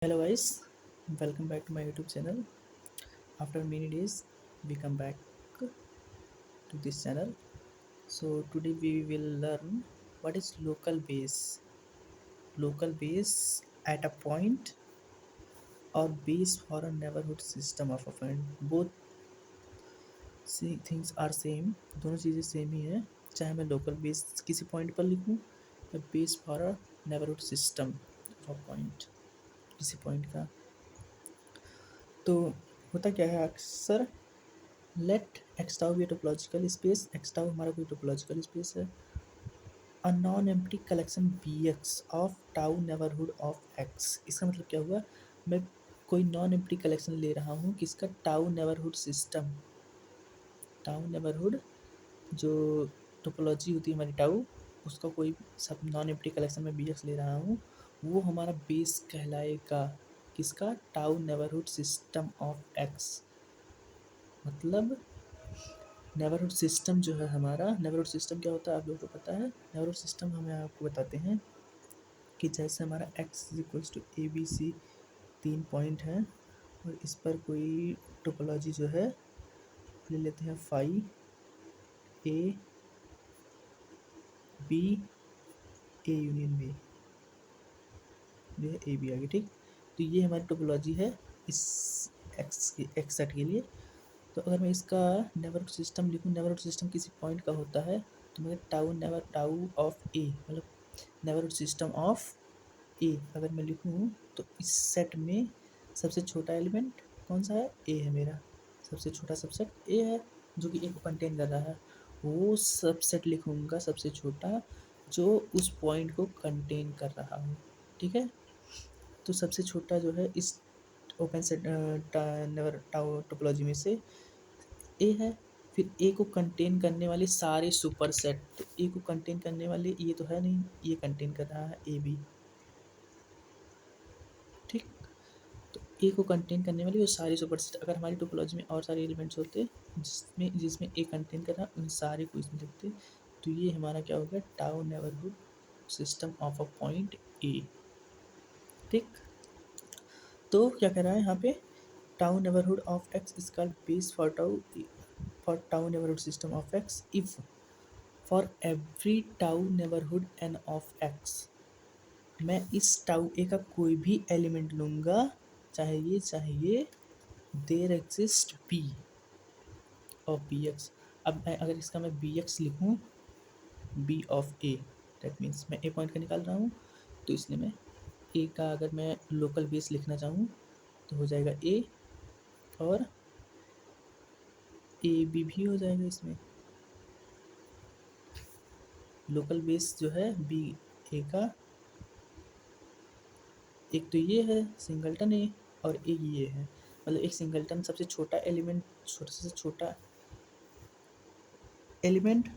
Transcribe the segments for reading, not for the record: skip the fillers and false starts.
Hello guys, welcome back to my YouTube channel. After many days, we come back to this channel. So today we will learn what is local base. Local base at a point or base for a neighborhood system of a point. Both things are same. दोनों चीज़ें same ही है. चाहे मैं local base किसी point पर लिखूं या base for a neighbourhood system of a point किसी पॉइंट का. तो होता क्या है अक्सर let X tau be topological space. X tau हमारा कोई टोपोलॉजिकल स्पेस है. A non empty collection B X of tau neighbourhood of X. इसका मतलब क्या हुआ, मैं कोई नॉन एम्प्टी कलेक्शन ले रहा हूँ किसका, tau neighbourhood system. Tau neighbourhood जो टोपोलॉजी होती है हमारी टाउ, उसका कोई सब नॉन एम्प्टी कलेक्शन में बी एक्स ले रहा हूँ, वो हमारा बेस कहलाएगा किसका, tau neighbourhood system of x. मतलब नेबरहुड सिस्टम जो है हमारा, नेबरहुड सिस्टम क्या होता है आप लोगों को पता है. नेबरहुड सिस्टम हमें आपको बताते हैं कि जैसे हमारा X is equals to A B C 3 point है और इस पर कोई टोपोलॉजी जो है ले लेते हैं phi A B A union B, जो है ए बी आगे. ठीक, तो ये हमारी टोपोलॉजी है इस एक्स सेट के लिए. तो अगर मैं इसका नेबरहुड सिस्टम लिखूँ, नेबरहुड सिस्टम किसी पॉइंट का होता है, तो मैं टाउ ऑफ ए मतलब नेबरहुड सिस्टम ऑफ ए अगर मैं लिखूँ तो इस सेट में सबसे छोटा एलिमेंट कौन सा है, ए है मेरा. सबसे छोटा सबसेट ए है जो कि ए को कंटेन कर रहा है. वो सबसेट लिखूँगा सबसे छोटा जो उस पॉइंट को कंटेन कर रहा हो. ठीक है, तो सबसे छोटा जो है इस open set never tau topology में से ए है. फिर ए को कंटेन करने वाले सारे सुपर सेट, तो ए को कंटेन करने वाले ये तो है नहीं, ये कंटेन कर रहा है ए बी. ठीक, तो ए को कंटेन करने वाले वो सारे सुपर सेट, अगर हमारी टोपोलॉजी में और सारे एलिमेंट्स होते जिसमें जिसमें ए कंटेन कर रहा उन सारे को इसमें लिखते, तो ये हमारा क्या हो गया, tau neighbourhood system of a point A. ठीक, तो क्या कह रहा है यहाँ पे, tau neighbourhood of X is called base for tau neighbourhood system of X if for every tau neighbourhood N of X. मैं इस टाउ ए का कोई भी एलिमेंट लूँगा, चाहे ये there exist B of B X. अब मैं अगर इसका मैं बी एक्स लिखूँ, B of A, that means मैं ए पॉइंट का निकाल रहा हूँ, तो इसलिए मैं ए का अगर मैं लोकल बेस लिखना चाहूँ तो हो जाएगा ए, और ए बी भी हो जाएगा इसमें. लोकल बेस जो है बी ए का, एक तो ये है सिंगलटन ए और एक ये है, मतलब एक सिंगलटन सबसे छोटा एलिमेंट, छोटे से छोटा एलिमेंट,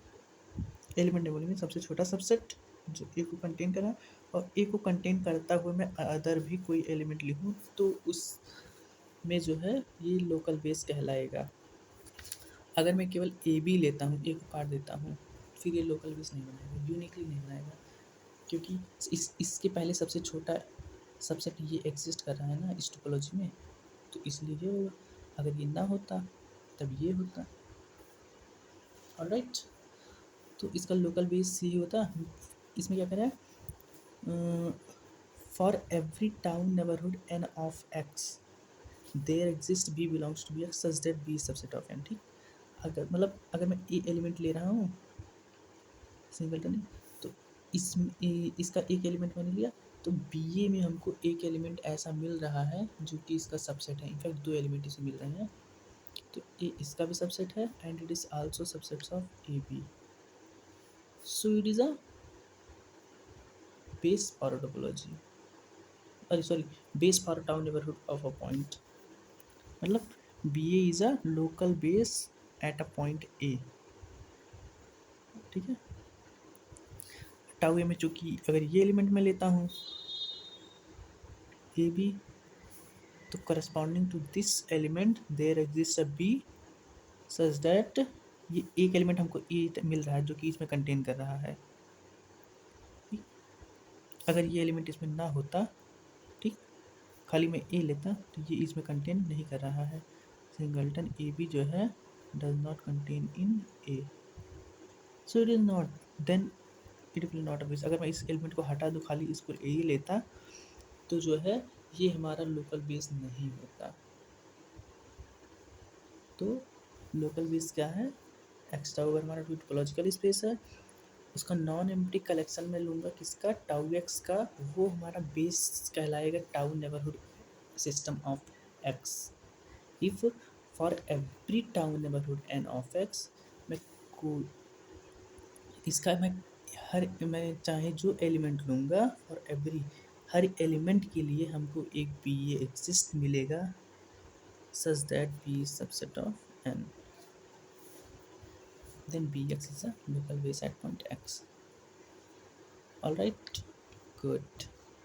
एलिमेंट नहीं बोलेंगे, सबसे छोटा सबसेट जो ए को कंटेन करा, और ए को कंटेन करता हुआ मैं अदर भी कोई एलिमेंट लिखूँ तो उस में जो है ये लोकल बेस कहलाएगा. अगर मैं केवल ए बी लेता हूँ, ए को काट देता हूँ, फिर ये लोकल बेस नहीं बनाएगा, यूनिकली नहीं बनाएगा, क्योंकि इसके पहले सबसे छोटा सबसेट ये एग्जिस्ट कर रहा है ना इस टोपोलॉजी में, तो इसलिए ये होगा. अगर ये ना होता तब ये होता. ऑलराइट, तो इसका लोकल बेस सी होता. इसमें क्या करें, for every tau neighbourhood N of X there exist B belongs to B X such that B subset of N. ठीक, अगर मतलब अगर मैं ए एलिमेंट ले रहा हूँ सिंगलटन, तो इसका एक एलिमेंट मैंने लिया, तो बी ए में हमको एक एलिमेंट ऐसा मिल रहा है जो कि इसका सबसेट है. इनफैक्ट दो एलिमेंट इसे मिल रहे हैं, तो ए इसका भी सबसेट है and it is also subsets of A B. So it is a base for topology, अरे sorry, base for tau neighbourhood of a point. मतलब B A is a local base at a point A. ठीक है, tau ए में चूँकि अगर ये element मैं लेता हूँ ए बी, तो corresponding to this element there exist a B such that ये एक एलिमेंट हमको ए मिल रहा है जो कि इसमें कंटेन कर रहा है. ठीक? अगर ये एलिमेंट इसमें ना होता, ठीक, खाली मैं ए लेता तो ये इसमें कंटेन नहीं कर रहा है, सिंगल्टन ए बी जो है does not contain in A, so it is not, then it will not base. अगर मैं इस एलिमेंट को हटा दूँ, खाली इसको ए ही लेता तो जो है ये हमारा लोकल बेस नहीं होता। तो लोकल बेस क्या है, एक्स टाउ अगर हमारा टोपोलॉजिकल स्पेस है, उसका नॉन एम्प्टी कलेक्शन में लूँगा किसका, टाउ एक्स का, वो हमारा बेस कहलाएगा tau neighbourhood system of X. If for every tau neighbourhood N of X, मैं को इसका मैं चाहे जो एलिमेंट लूँगा फॉर एवरी, हर एलिमेंट के लिए हमको एक बी ए एक्सिस्ट मिलेगा such that B is subset of n, then Bx is a local base at point x. All right, good.